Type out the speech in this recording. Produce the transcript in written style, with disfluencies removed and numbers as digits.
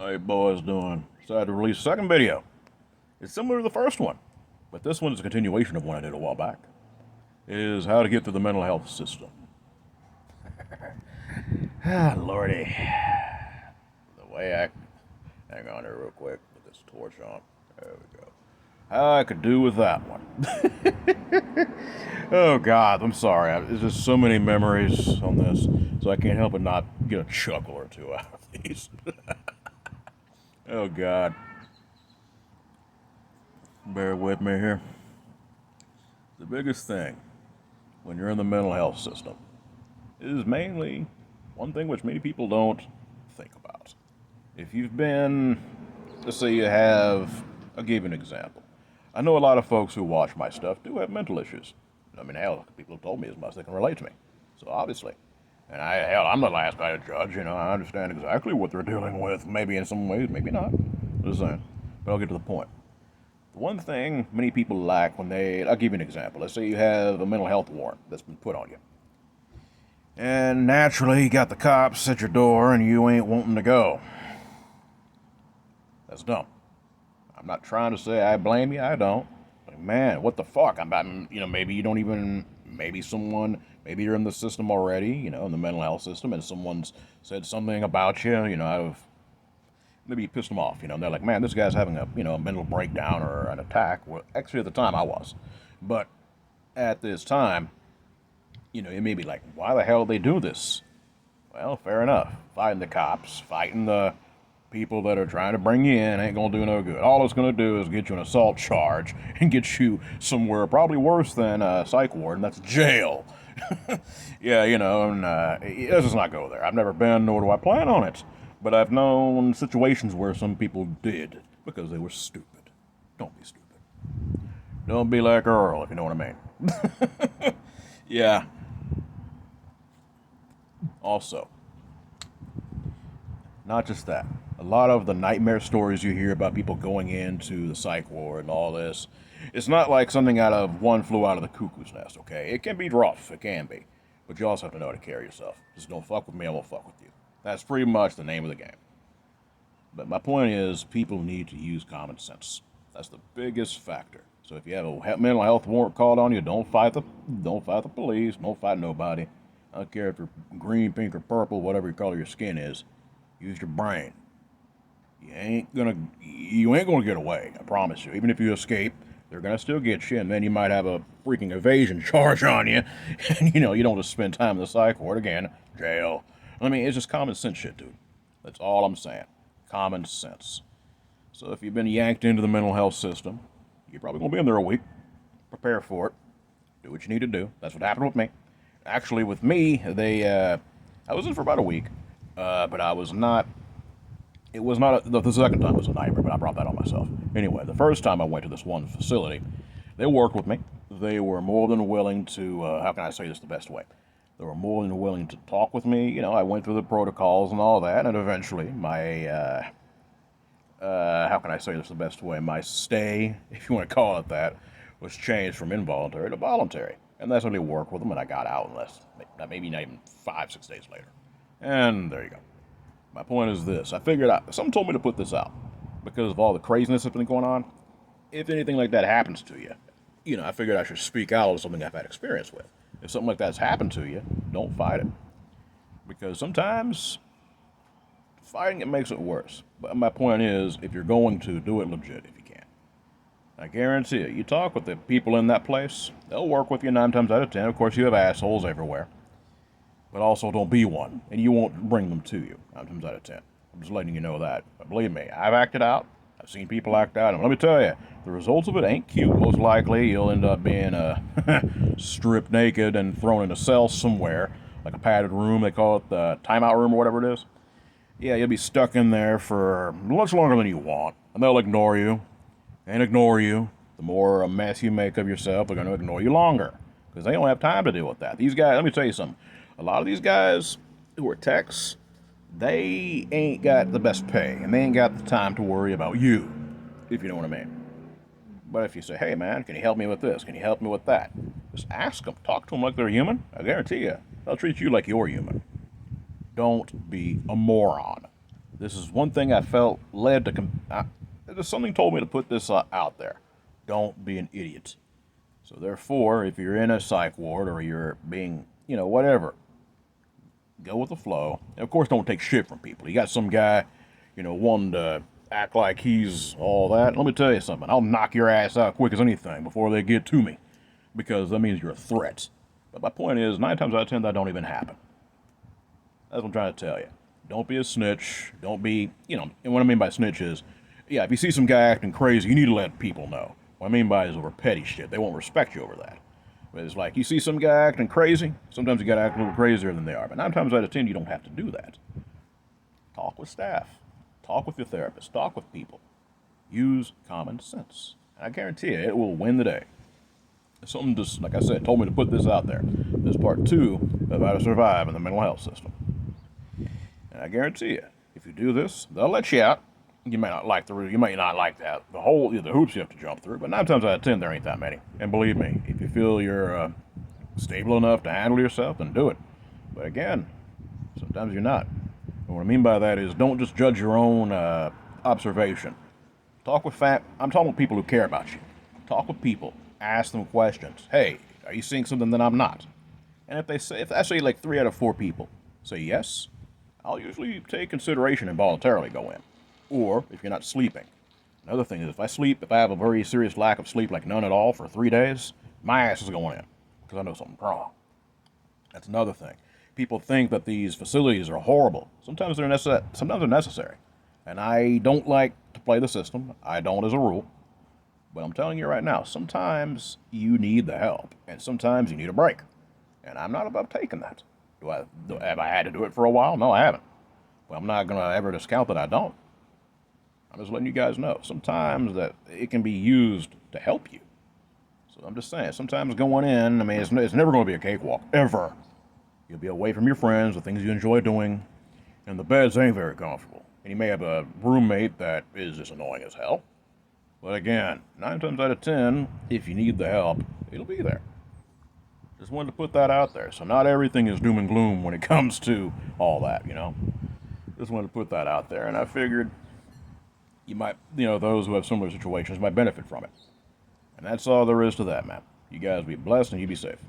How you boys doing? Decided to release a second video. It's similar to the first one, but this one is a continuation of one I did a while back. It is how to get through the mental health system. Ah, lordy. The way I... Hang on here real quick. Put this torch on. There we go. How I could do with that one. Oh, God, I'm sorry. There's just so many memories on this, so I can't help but not get a chuckle or two out of these. Oh, God. Bear with me here. The biggest thing when you're in the mental health system is mainly one thing which many people don't think about. If you've been, let's say you have, I'll give you an example. I know a lot of folks who watch my stuff do have mental issues. I mean, hell, people have told me as much as they can relate to me. So obviously. And I'm the last guy to judge, I understand exactly what they're dealing with. Maybe in some ways, maybe not. Just saying. But I'll get to the point. The one thing many people lack I'll give you an example. Let's say you have a mental health warrant that's been put on you. And naturally, you got the cops at your door and you ain't wanting to go. That's dumb. I'm not trying to say I blame you, I don't. Like, man, what the fuck? Maybe you don't even, maybe you're in the system already, in the mental health system, and someone's said something about you, maybe you pissed them off, and they're like, man, this guy's having a mental breakdown or an attack. Well, actually, at the time, I was. But at this time, it may be like, why the hell do they do this? Well, fair enough. Fighting the cops, fighting the people that are trying to bring you in ain't gonna do no good. All it's gonna do is get you an assault charge and get you somewhere probably worse than a psych ward, and that's jail. Yeah, and let's just not go there. I've never been, nor do I plan on it. But I've known situations where some people did because they were stupid. Don't be stupid. Don't be like Earl, if you know what I mean. Yeah. Also, not just that. A lot of the nightmare stories you hear about people going into the psych ward and all this, it's not like something out of One Flew Out of the Cuckoo's Nest, okay? It can be rough, it can be. But you also have to know how to carry yourself. Just don't fuck with me, I won't fuck with you. That's pretty much the name of the game. But my point is, people need to use common sense. That's the biggest factor. So if you have a mental health warrant called on you, don't fight the police, don't fight nobody. I don't care if you're green, pink, or purple, whatever color your skin is. Use your brain. You ain't gonna get away, I promise you. Even if you escape, they're gonna still get you, and then you might have a freaking evasion charge on you. And you don't just spend time in the psych ward again. Jail. I mean, it's just common sense shit, dude. That's all I'm saying. Common sense. So if you've been yanked into the mental health system, you're probably gonna be in there a week. Prepare for it. Do what you need to do. That's what happened with me. Actually, with me, I was in for about a week, but I was not. It was not. The second time was a nightmare, but I brought that on myself. Anyway, the first time I went to this one facility, they worked with me. They were more than willing to. How can I say this the best way? They were more than willing to talk with me. I went through the protocols and all that, and eventually, my how can I say this the best way? My stay, if you want to call it that, was changed from involuntary to voluntary. And that's when they worked with them, and I got out in maybe not even 5-6 days later. And there you go. My point is this. I figured out, someone told me to put this out because of all the craziness that's been going on. If anything like that happens to you, I figured I should speak out on something I've had experience with. If something like that's happened to you, don't fight it. Because sometimes fighting it makes it worse. But my point is, if you're going to, do it legit if you can. I guarantee you talk with the people in that place, they'll work with you 9 times out of 10. Of course, you have assholes everywhere. But also don't be one, and you won't bring them to you 9 times out of 10. I'm just letting you know that. But believe me, I've acted out. I've seen people act out, and let me tell you, the results of it ain't cute. Most likely, you'll end up being stripped naked and thrown in a cell somewhere, like a padded room. They call it the timeout room or whatever it is. Yeah, you'll be stuck in there for much longer than you want, and they'll ignore you, and ignore you. The more a mess you make of yourself, they're going to ignore you longer, because they don't have time to deal with that. These guys, let me tell you something. A lot of these guys who are techs, they ain't got the best pay, and they ain't got the time to worry about you, if you know what I mean. But if you say, hey man, can you help me with this? Can you help me with that? Just ask them. Talk to them like they're human. I guarantee you, they'll treat you like you're human. Don't be a moron. This is one thing I felt led to. There's something told me to put this out there. Don't be an idiot. So therefore, if you're in a psych ward or you're being, whatever, go with the flow. And of course, don't take shit from people. You got some guy, wanting to act like he's all that. Let me tell you something. I'll knock your ass out quick as anything before they get to me, because that means you're a threat. But my point is, 9 times out of 10, that don't even happen. That's what I'm trying to tell you. Don't be a snitch. Don't be, and what I mean by snitch is, yeah, if you see some guy acting crazy, you need to let people know. What I mean by is over petty shit. They won't respect you over that. But it's like, you see some guy acting crazy, sometimes you gotta act a little crazier than they are. But 9 times out of 10, you don't have to do that. Talk with staff. Talk with your therapist. Talk with people. Use common sense. And I guarantee you, it will win the day. Something just, like I said, told me to put this out there. This is part 2 of how to survive in the mental health system. And I guarantee you, if you do this, they'll let you out. You may not like the hoops you have to jump through, but 9 times out of 10, there ain't that many. And believe me, if you feel you're stable enough to handle yourself, then do it. But again, sometimes you're not. And what I mean by that is, don't just judge your own observation. I'm talking with people who care about you. Talk with people. Ask them questions. Hey, are you seeing something that I'm not? And if I say like 3 out of 4 people say yes, I'll usually take consideration and voluntarily go in. Or if you're not sleeping. Another thing is, if I have a very serious lack of sleep, like none at all for 3 days, my ass is going in because I know something's wrong. That's another thing. People think that these facilities are horrible. Sometimes they're necessary. And I don't like to play the system. I don't as a rule. But I'm telling you right now, sometimes you need the help, and sometimes you need a break. And I'm not above taking that. Have I had to do it for a while? No, I haven't. But I'm not going to ever discount that I don't. I'm just letting you guys know. Sometimes that it can be used to help you. So I'm just saying, sometimes going in, it's never going to be a cakewalk, ever. You'll be away from your friends, the things you enjoy doing, and the beds ain't very comfortable. And you may have a roommate that is just annoying as hell. But again, 9 times out of 10, if you need the help, it'll be there. Just wanted to put that out there. So not everything is doom and gloom when it comes to all that, Just wanted to put that out there. And I figured you might, those who have similar situations might benefit from it. And that's all there is to that, man. You guys be blessed and you be safe.